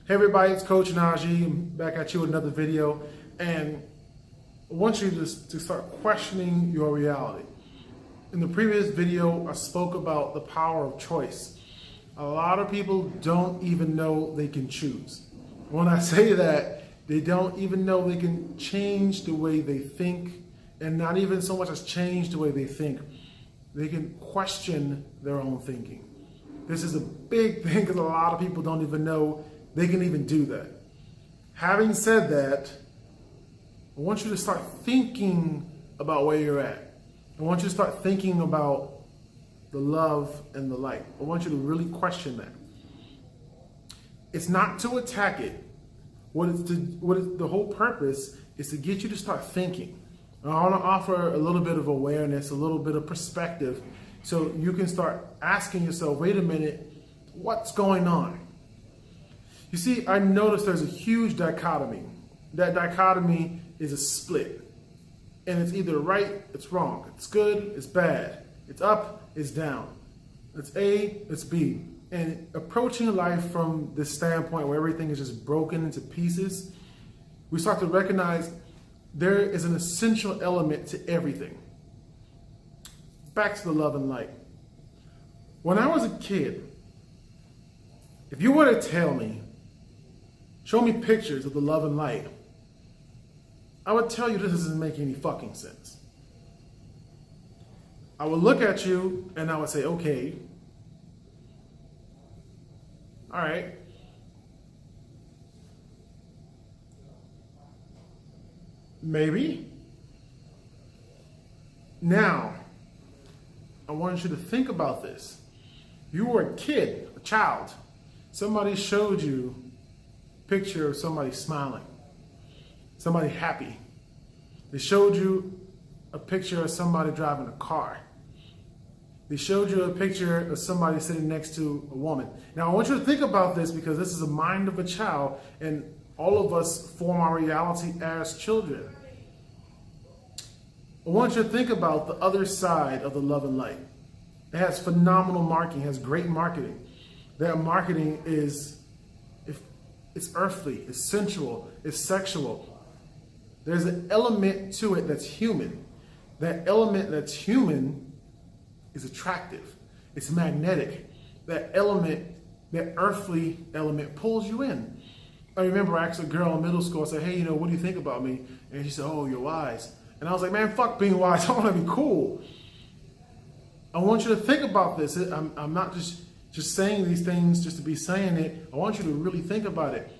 Hey everybody, it's Coach Najee. I'm back at you with another video, and I want you to start questioning your reality. In the previous video, I spoke about the power of choice. A lot of people don't even know they can choose. When I say that, they don't even know they can change the way they think, and not even so much as change the way they think. They can question their own thinking. This is a big thing because a lot of people don't even know they can even do that. Having said that, I want you to start thinking about where you're at. I want you to start thinking about the love and the light. I want you to really question that. It's not to attack it. The whole purpose is to get you to start thinking. And I want to offer a little bit of awareness, a little bit of perspective, so you can start asking yourself, wait a minute, what's going on? You see, I noticed there's a huge dichotomy. That dichotomy is a split. And it's either right, it's wrong. It's good, it's bad. It's up, it's down. It's A, it's B. And approaching life from this standpoint where everything is just broken into pieces, we start to recognize there is an essential element to everything. Back to the love and light. When I was a kid, if you were to tell me, show me pictures of the love and light, I would tell you this doesn't make any fucking sense. I would look at you and I would say, okay, all right. Maybe. Now, I want you to think about this. You were a kid, a child. Somebody showed you a picture of somebody smiling, somebody happy. They showed you a picture of somebody driving a car. They showed you a picture of somebody sitting next to a woman. Now, I want you to think about this because this is the mind of a child, and all of us form our reality as children. I want you to think about the other side of the love and light. It has phenomenal marketing, has great marketing. That marketing is, it's earthly, it's sensual, it's sexual. There's an element to it that's human. That element that's human is attractive. It's magnetic. That element, that earthly element pulls you in. I remember I asked a girl in middle school, I said, hey, what do you think about me? And she said, oh, you're wise. And I was like, man, fuck being wise. I want to be cool. I want you to think about this. I'm not just saying these things just to be saying it. I want you to really think about it.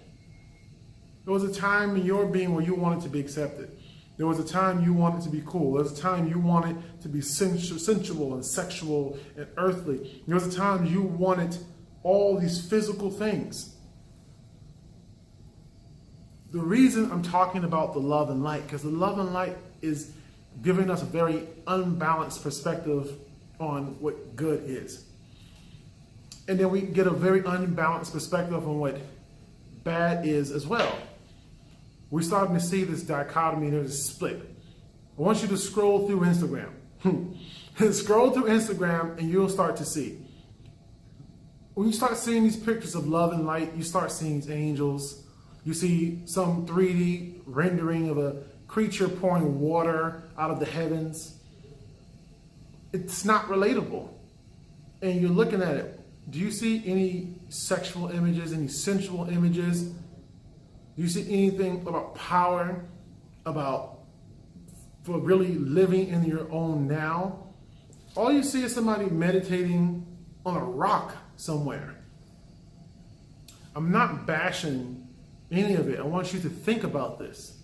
There was a time in your being where you wanted to be accepted. There was a time you wanted to be cool. There was a time you wanted to be sensual and sexual and earthly. There was a time you wanted all these physical things. The reason I'm talking about the love and light, because the love and light is giving us a very unbalanced perspective on what good is. And then we get a very unbalanced perspective on what bad is as well. We're starting to see this dichotomy, there's a split. I want you to scroll through Instagram. Scroll through Instagram and you'll start to see. When you start seeing these pictures of love and light, you start seeing angels. You see some 3D rendering of a creature pouring water out of the heavens. It's not relatable. And you're looking at it. Do you see any sexual images, any sensual images? Do you see anything about power, about for really living in your own now? All you see is somebody meditating on a rock somewhere. I'm not bashing any of it. I want you to think about this.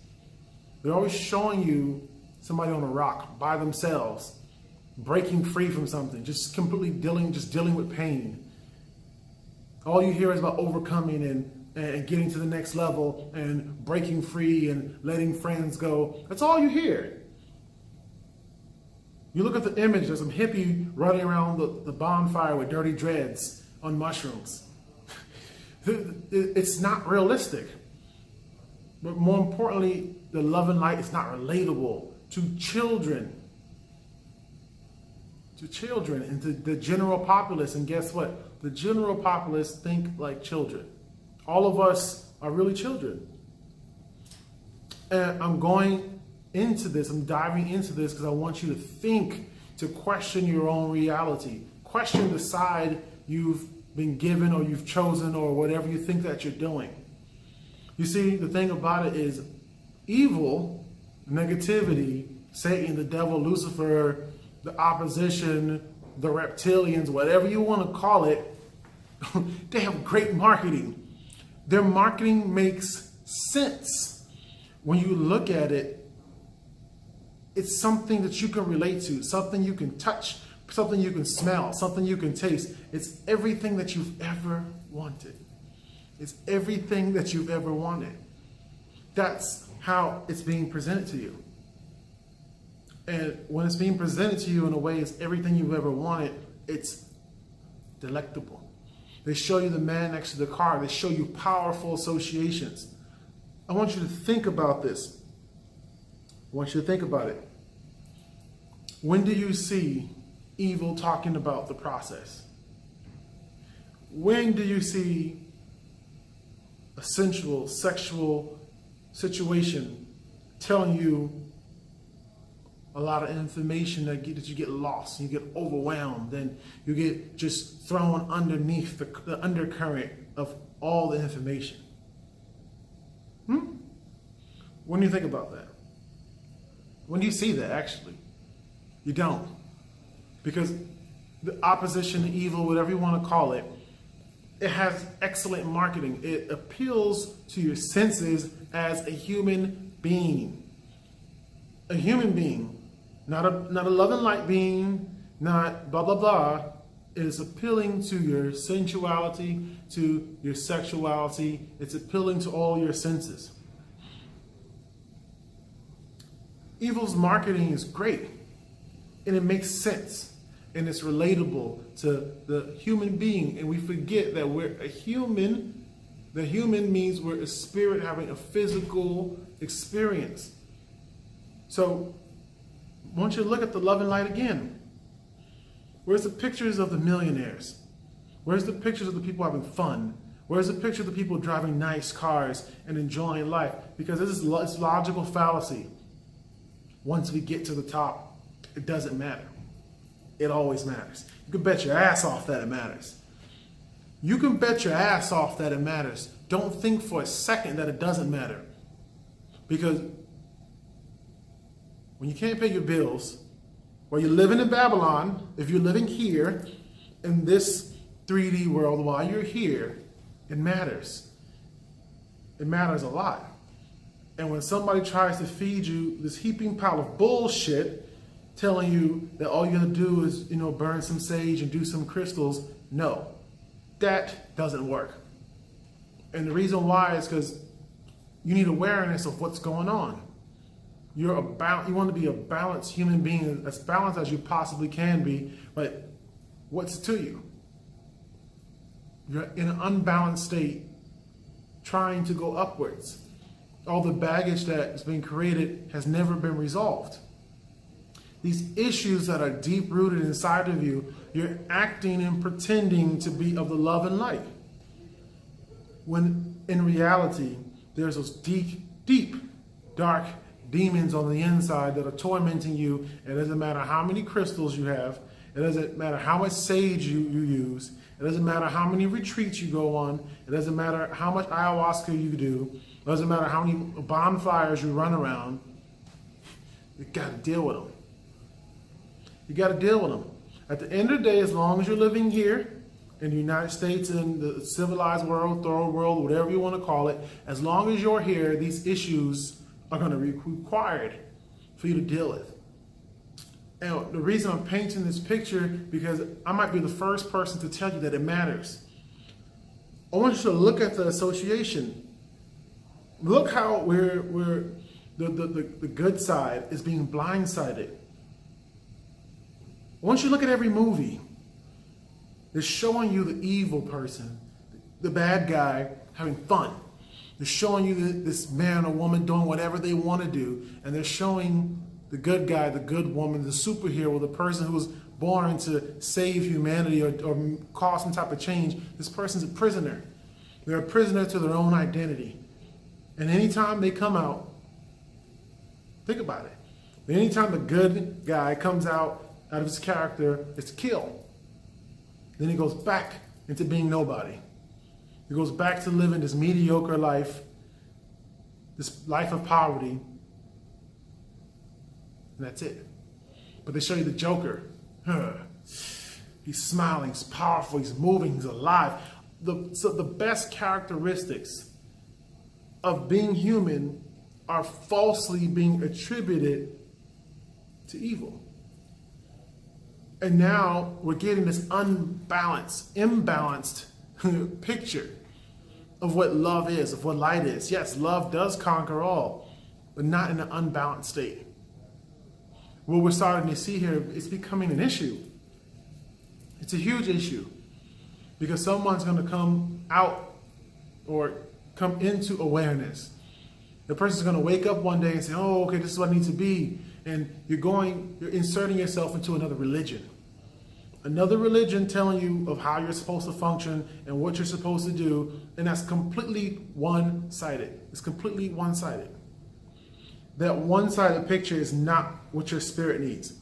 They're always showing you somebody on a rock by themselves, breaking free from something, just completely dealing with pain. All you hear is about overcoming and getting to the next level and breaking free and letting friends go. That's all you hear. You look at the image, there's some hippie running around the bonfire with dirty dreads on mushrooms. It's not realistic. But more importantly, the love and light is not relatable to children. To children and to the general populace. And guess what? The general populace think like children. All of us are really children. And I'm going into this, I'm diving into this because I want you to think, to question your own reality. Question the side you've been given or you've chosen or whatever you think that you're doing. You see, the thing about it is evil, negativity, Satan, the devil, Lucifer, the opposition, the reptilians, whatever you want to call it, they have great marketing. Their marketing makes sense. When you look at it, it's something that you can relate to, something you can touch, something you can smell, something you can taste. It's everything that you've ever wanted. It's everything that you've ever wanted. That's how it's being presented to you. And when it's being presented to you in a way it's everything you've ever wanted, it's delectable. They show you the man next to the car. They show you powerful associations. I want you to think about this. I want you to think about it. When do you see evil talking about the process? When do you see a sensual, sexual situation telling you a lot of information that you get lost, you get overwhelmed, and you get just thrown underneath the undercurrent of all the information? When do you think about that? When do you see that, actually? You don't. Because the opposition, the evil, whatever you want to call it, it has excellent marketing. It appeals to your senses as a human being. A human being. Not a love and light being, not blah, blah, blah. It is appealing to your sensuality, to your sexuality. It's appealing to all your senses. Evil's marketing is great, and it makes sense, and it's relatable to the human being, and we forget that we're a human. The human means we're a spirit having a physical experience. So, I want you to look at the love and light again. Where's the pictures of the millionaires? Where's the pictures of the people having fun? Where's the picture of the people driving nice cars and enjoying life? Because it's logical fallacy. Once we get to the top, it doesn't matter. It always matters. You can bet your ass off that it matters. You can bet your ass off that it matters. Don't think for a second that it doesn't matter. Because when you can't pay your bills, or you're living in Babylon, if you're living here in this 3D world while you're here, it matters. It matters a lot. And when somebody tries to feed you this heaping pile of bullshit, telling you that all you gotta do is, burn some sage and do some crystals, no, that doesn't work. And the reason why is because you need awareness of what's going on. You want to be a balanced human being, as balanced as you possibly can be, but what's to you? You're in an unbalanced state, trying to go upwards. All the baggage that has been created has never been resolved. These issues that are deep-rooted inside of you, you're acting and pretending to be of the love and light. When in reality, there's those deep, dark demons on the inside that are tormenting you. It doesn't matter how many crystals you have. It doesn't matter how much sage you use. It doesn't matter how many retreats you go on. It doesn't matter how much ayahuasca you do. It doesn't matter how many bonfires you run around. You got to deal with them. You got to deal with them. At the end of the day, as long as you're living here in the United States, in the civilized world, third world, whatever you want to call it, as long as you're here, these issues are going to be required for you to deal with. And the reason I'm painting this picture, because I might be the first person to tell you that it matters. I want you to look at the association. Look how we're the good side is being blindsided. Once you look at every movie, they're showing you the evil person, the bad guy having fun. They're showing you this man or woman doing whatever they want to do, and they're showing the good guy, the good woman, the superhero, the person who was born to save humanity or cause some type of change. This person's a prisoner. They're a prisoner to their own identity. And anytime they come out, think about it. Anytime the good guy comes out of his character, it's kill. Then he goes back into being nobody. He goes back to living this mediocre life, this life of poverty, and that's it. But they show you the Joker. He's smiling, he's powerful, he's moving, he's alive. So the best characteristics of being human are falsely being attributed to evil. And now we're getting this imbalanced picture of what love is, of what light is. Yes, love does conquer all, but not in an unbalanced state. What we're starting to see here is becoming an issue. It's a huge issue because someone's going to come out or come into awareness. The person's going to wake up one day and say, oh, okay, this is what I need to be. And you're inserting yourself into another religion. Another religion telling you of how you're supposed to function and what you're supposed to do. And that's completely one-sided. It's completely one-sided. That one-sided picture is not what your spirit needs.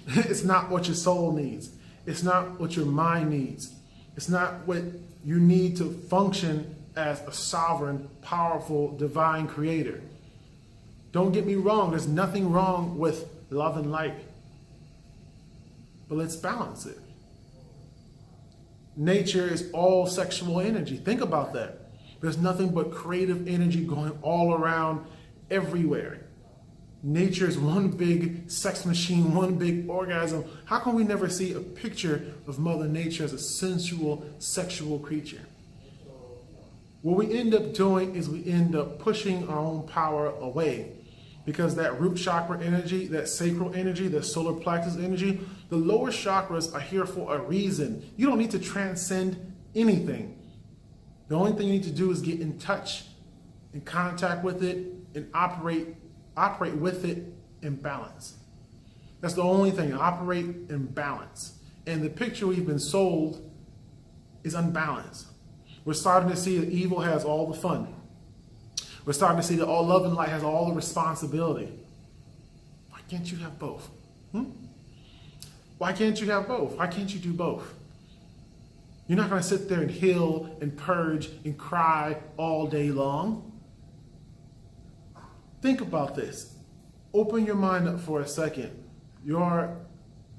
It's not what your soul needs. It's not what your mind needs. It's not what you need to function as a sovereign, powerful, divine creator. Don't get me wrong. There's nothing wrong with love and light. But let's balance it. Nature is all sexual energy. Think about that. There's nothing but creative energy going all around everywhere. Nature is one big sex machine, one big orgasm. How can we never see a picture of Mother Nature as a sensual, sexual creature? What we end up doing is we end up pushing our own power away. Because that root chakra energy, that sacral energy, that solar plexus energy, the lower chakras are here for a reason. You don't need to transcend anything. The only thing you need to do is get in touch, in contact with it, and operate with it in balance. That's the only thing, operate in balance. And the picture we've been sold is unbalanced. We're starting to see that evil has all the fun. We're starting to see that all love and light has all the responsibility. Why can't you have both? Why can't you have both? Why can't you do both? You're not going to sit there and heal and purge and cry all day long. Think about this. Open your mind up for a second. You're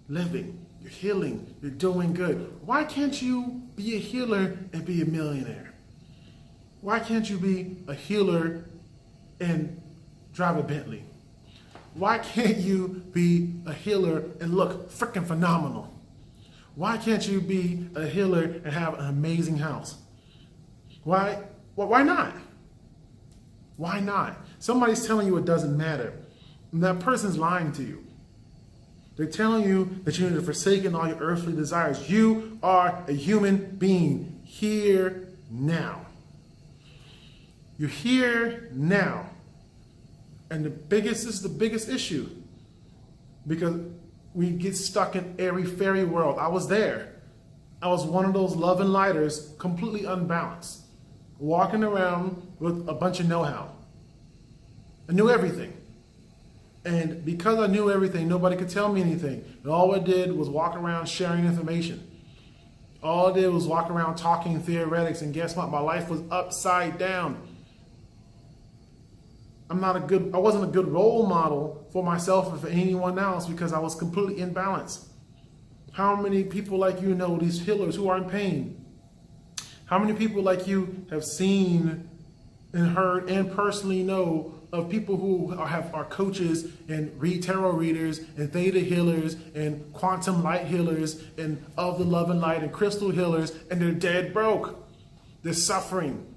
living, you're healing, you're doing good. Why can't you be a healer and be a millionaire? Why can't you be a healer and drive a Bentley? Why can't you be a healer and look freaking phenomenal? Why can't you be a healer and have an amazing house? Why not? Why not? Somebody's telling you it doesn't matter. And that person's lying to you. They're telling you that you need to forsake all your earthly desires. You are a human being here now. You're here now. And this is the biggest issue. Because we get stuck in airy fairy world. I was there. I was one of those love and lighters, completely unbalanced. Walking around with a bunch of know-how. I knew everything. And because I knew everything, nobody could tell me anything. And all I did was walk around sharing information. All I did was walk around talking theoretics, and guess what? My life was upside down. I wasn't a good role model for myself or for anyone else because I was completely imbalanced. How many people like you know these healers who are in pain? How many people like you have seen and heard and personally know of people who are coaches and read tarot readers and theta healers and quantum light healers and of the love and light and crystal healers, and they're dead broke. They're suffering.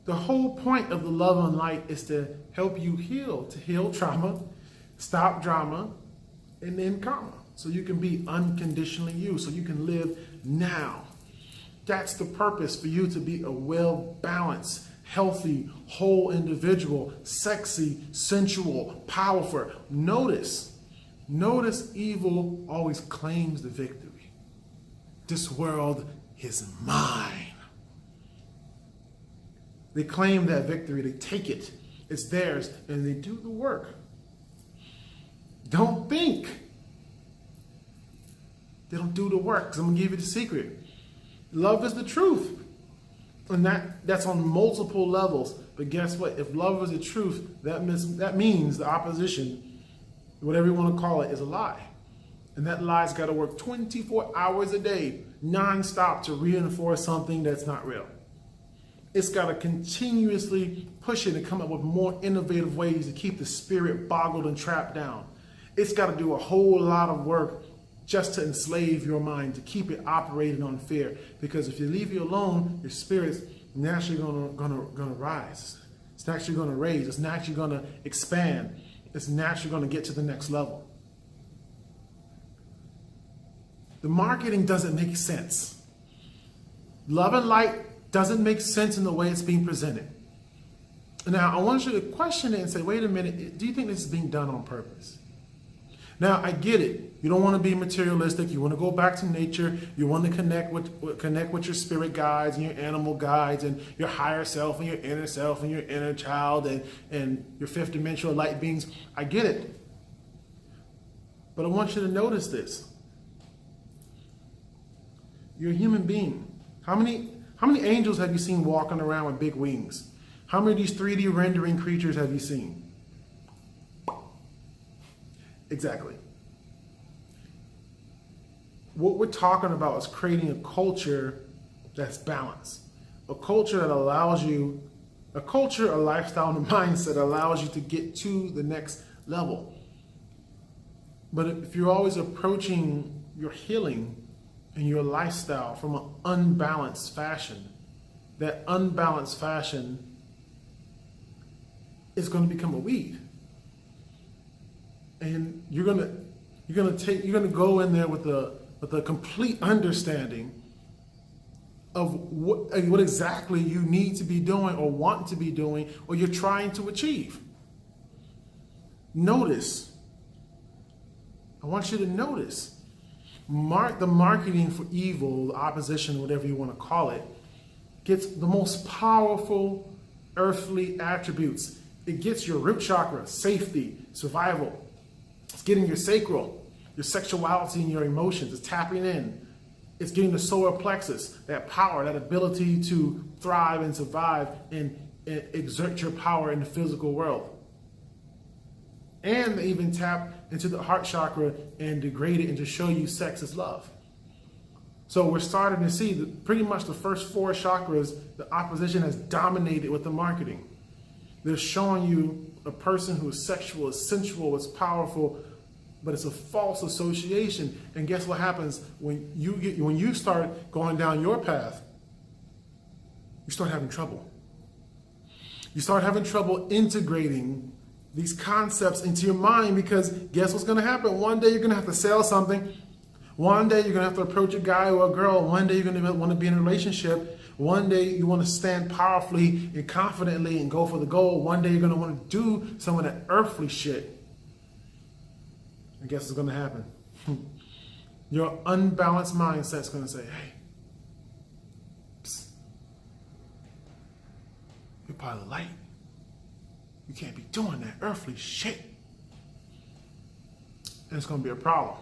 The whole point of the love and light is to help you heal, to heal trauma, stop drama, and end karma. So you can be unconditionally you, so you can live now. That's the purpose, for you to be a well-balanced, healthy, whole individual, sexy, sensual, powerful. Notice evil always claims the victory. This world is mine. They claim that victory, they take it, it's theirs, and they do the work. Don't think. They don't do the work, because I'm going to give you the secret. Love is the truth. And that's on multiple levels. But guess what? If love is the truth, that means the opposition, whatever you want to call it, is a lie. And that lie's got to work 24 hours a day, nonstop, to reinforce something that's not real. It's got to continuously push it and come up with more innovative ways to keep the spirit boggled and trapped down. It's got to do a whole lot of work just to enslave your mind, to keep it operating on fear. Because if you leave you alone, your spirit's naturally gonna rise. It's naturally gonna raise. It's naturally gonna expand. It's naturally gonna get to the next level. The marketing doesn't make sense. Love and light doesn't make sense in the way it's being presented. Now, I want you to question it and say, wait a minute, do you think this is being done on purpose? Now, I get it. You don't want to be materialistic. You want to go back to nature. You want to connect with your spirit guides and your animal guides and your higher self and your inner child and your fifth dimensional light beings. I get it. But I want you to notice this. You're a human being. How many angels have you seen walking around with big wings? How many of these 3D rendering creatures have you seen? Exactly. What we're talking about is creating a culture that's balanced. A culture that allows you, a culture, a lifestyle, and a mindset that allows you to get to the next level. But if you're always approaching your healing and your lifestyle from an unbalanced fashion, that unbalanced fashion is going to become a weed. And you're gonna go in there with a complete understanding of what exactly you need to be doing or want to be doing or you're trying to achieve. Notice. I want you to notice. The marketing for evil, the opposition, whatever you want to call it, gets the most powerful earthly attributes. It gets your root chakra, safety, survival. It's getting your sacral, your sexuality and your emotions. It's tapping in. It's getting the solar plexus, that power, that ability to thrive and survive and exert your power in the physical world. And they even tap into the heart chakra and degrade it and to show you sex is love. So we're starting to see that pretty much the first 4 chakras, the opposition has dominated with the marketing. They're showing you a person who is sexual, is sensual, is powerful, but it's a false association. And guess what happens when you start going down your path? You start having trouble. You start having trouble integrating these concepts into your mind because guess what's going to happen? One day you're going to have to sell something. One day you're going to have to approach a guy or a girl. One day you're going to want to be in a relationship. One day you want to stand powerfully and confidently and go for the goal. One day you're going to want to do some of that earthly shit. And guess what's going to happen? Your unbalanced mindset's going to say, hey, psst, you're part of the light. You can't be doing that earthly shit. And it's going to be a problem.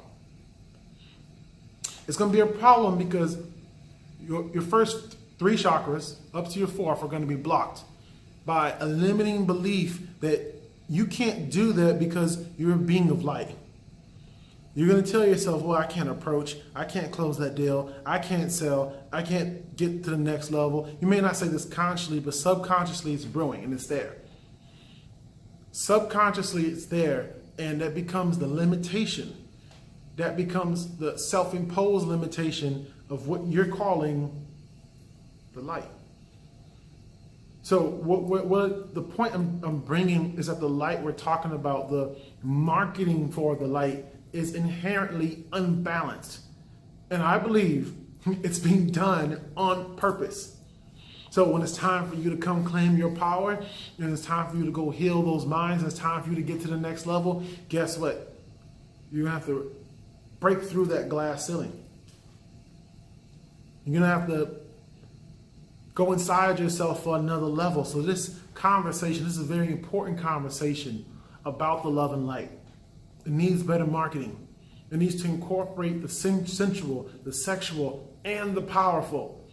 It's going to be a problem because your first 3 chakras up to your 4th are going to be blocked by a limiting belief that you can't do that because you're a being of light. You're going to tell yourself, well, I can't approach, I can't close that deal, I can't sell, I can't get to the next level. You may not say this consciously, but subconsciously it's brewing and it's there. Subconsciously it's there, and that becomes the limitation. That becomes the self-imposed limitation of what you're calling the light. So what the point I'm bringing is that the light we're talking about, the marketing for the light, is inherently unbalanced. And I believe it's being done on purpose. So when it's time for you to come claim your power, and it's time for you to go heal those minds, and it's time for you to get to the next level, guess what? You're going to have to break through that glass ceiling. You're going to have to go inside yourself for another level. So this conversation, this is a very important conversation about the love and light. It needs better marketing. It needs to incorporate the sensual, the sexual, and the powerful.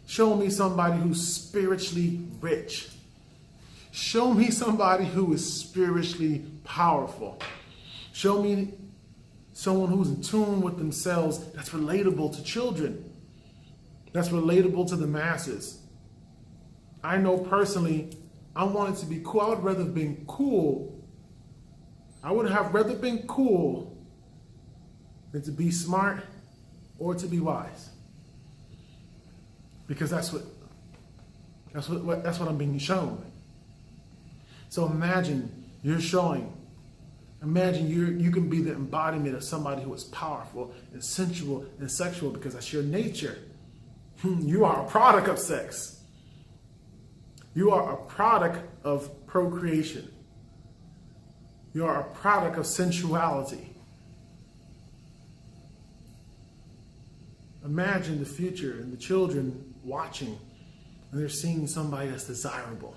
Show me somebody who's spiritually rich. Show me somebody who is spiritually powerful. Show me someone who's in tune with themselves, that's relatable to children, that's relatable to the masses. I know personally, I wanted to be cool. I would rather have been cool. I would have rather been cool than to be smart or to be wise. Because that's what I'm being shown. So imagine you're showing. Imagine you can be the embodiment of somebody who is powerful and sensual and sexual, because that's your nature. You are a product of sex. You are a product of procreation. You are a product of sensuality. Imagine the future and the children watching, and they're seeing somebody that's desirable.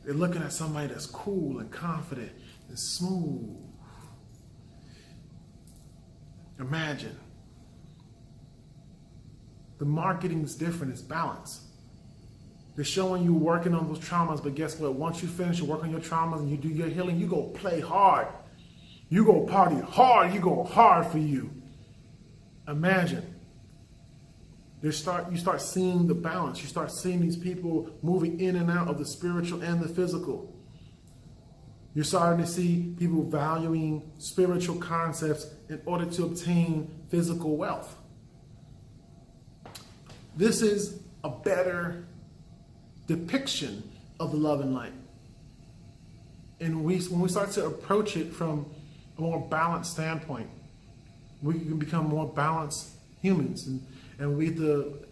They're looking at somebody that's cool and confident and smooth. Imagine. The marketing's different, it's balanced. They're showing you working on those traumas, but guess what? Once you finish your work on your traumas and you do your healing, you go play hard. You go party hard. You go hard for you. Imagine. You start seeing the balance. You start seeing these people moving in and out of the spiritual and the physical. You're starting to see people valuing spiritual concepts in order to obtain physical wealth. This is a better depiction of the love and light. And when we start to approach it from a more balanced standpoint, we can become more balanced humans, and we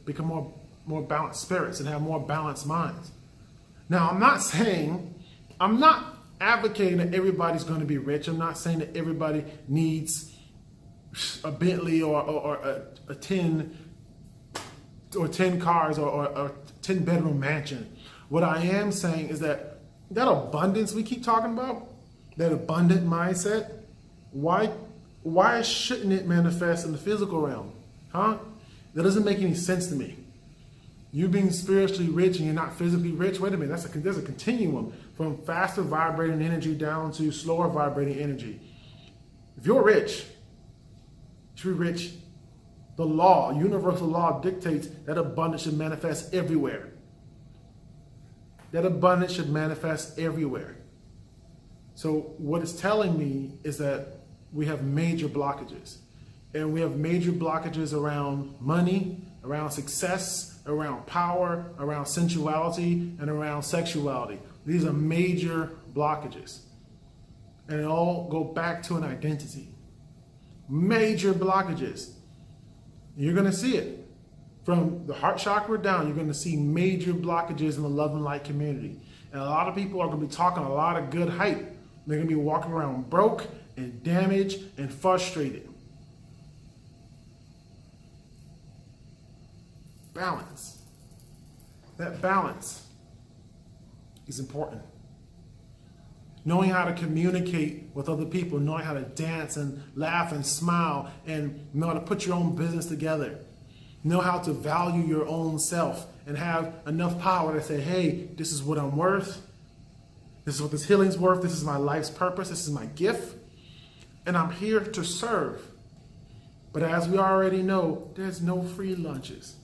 become more balanced spirits and have more balanced minds. Now, I'm not advocating that everybody's going to be rich. I'm not saying that everybody needs a Bentley or a 10 cars or a 10-bedroom mansion. What I am saying is that abundance we keep talking about, that abundant mindset, why shouldn't it manifest in the physical realm? Huh? That doesn't make any sense to me. You being spiritually rich and you're not physically rich, wait a minute, there's a continuum from faster vibrating energy down to slower vibrating energy. If you're rich, the law, universal law dictates that abundance should manifest everywhere. That abundance should manifest everywhere. So what it's telling me is that we have major blockages. And we have major blockages around money, around success, around power, around sensuality, and around sexuality. These are major blockages. And it all go back to an identity. Major blockages. You're going to see it. From the heart chakra down, you're going to see major blockages in the love and light community. And a lot of people are going to be talking a lot of good hype. They're going to be walking around broke and damaged and frustrated. Balance. That balance is important. Knowing how to communicate with other people, knowing how to dance and laugh and smile, and know how to put your own business together. Know how to value your own self and have enough power to say, hey, this is what I'm worth. This is what this healing's worth. This is my life's purpose. This is my gift. And I'm here to serve. But as we already know, there's no free lunches.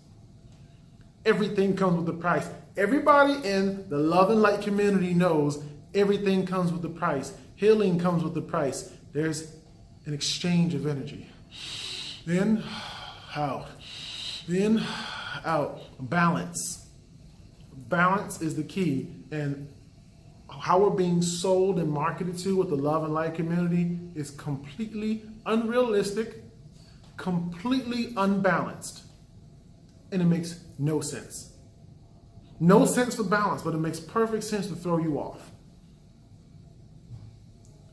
Everything comes with a price. Everybody in the love and light community knows everything comes with a price. Healing comes with a price. There's an exchange of energy. In, out. In, out. Balance. Balance is the key. And how we're being sold and marketed to with the love and light community is completely unrealistic, completely unbalanced. And it makes no sense. No sense for balance, but it makes perfect sense to throw you off.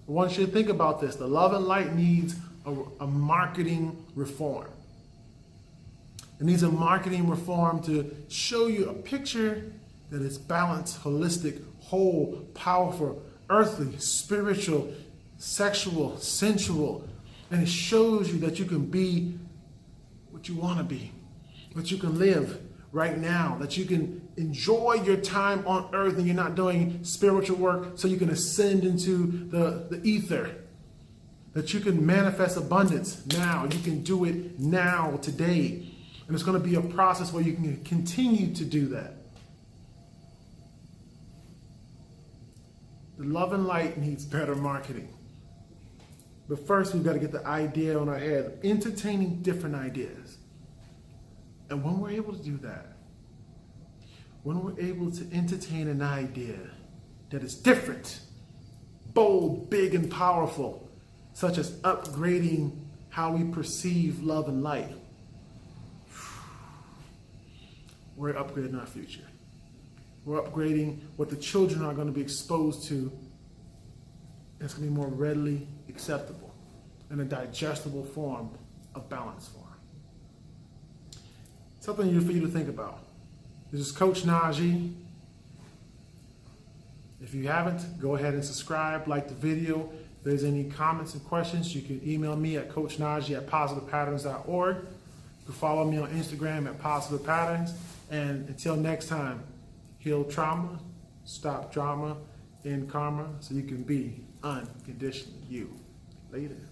I want you to think about this. The love and light needs a marketing reform. It needs a marketing reform to show you a picture that is balanced, holistic, whole, powerful, earthly, spiritual, sexual, sensual. And it shows you that you can be what you want to be, that you can live right now, that you can enjoy your time on earth and you're not doing spiritual work so you can ascend into the ether, that you can manifest abundance now. You can do it now, today. And it's going to be a process where you can continue to do that. The love and light needs better marketing. But first, we've got to get the idea on our head, entertaining different ideas. And when we're able to do that, when we're able to entertain an idea that is different, bold, big, and powerful, such as upgrading how we perceive love and light, we're upgrading our future. We're upgrading what the children are going to be exposed to. It's going to be more readily acceptable in a digestible form, a balanced form. Something for you to think about. This is Coach Najee. If you haven't, go ahead and subscribe, like the video. If there's any comments and questions, you can email me at coachnajee@positivepatterns.org. You can follow me on Instagram at Positive Patterns. And until next time, heal trauma, stop drama, end karma, so you can be unconditionally you. Later.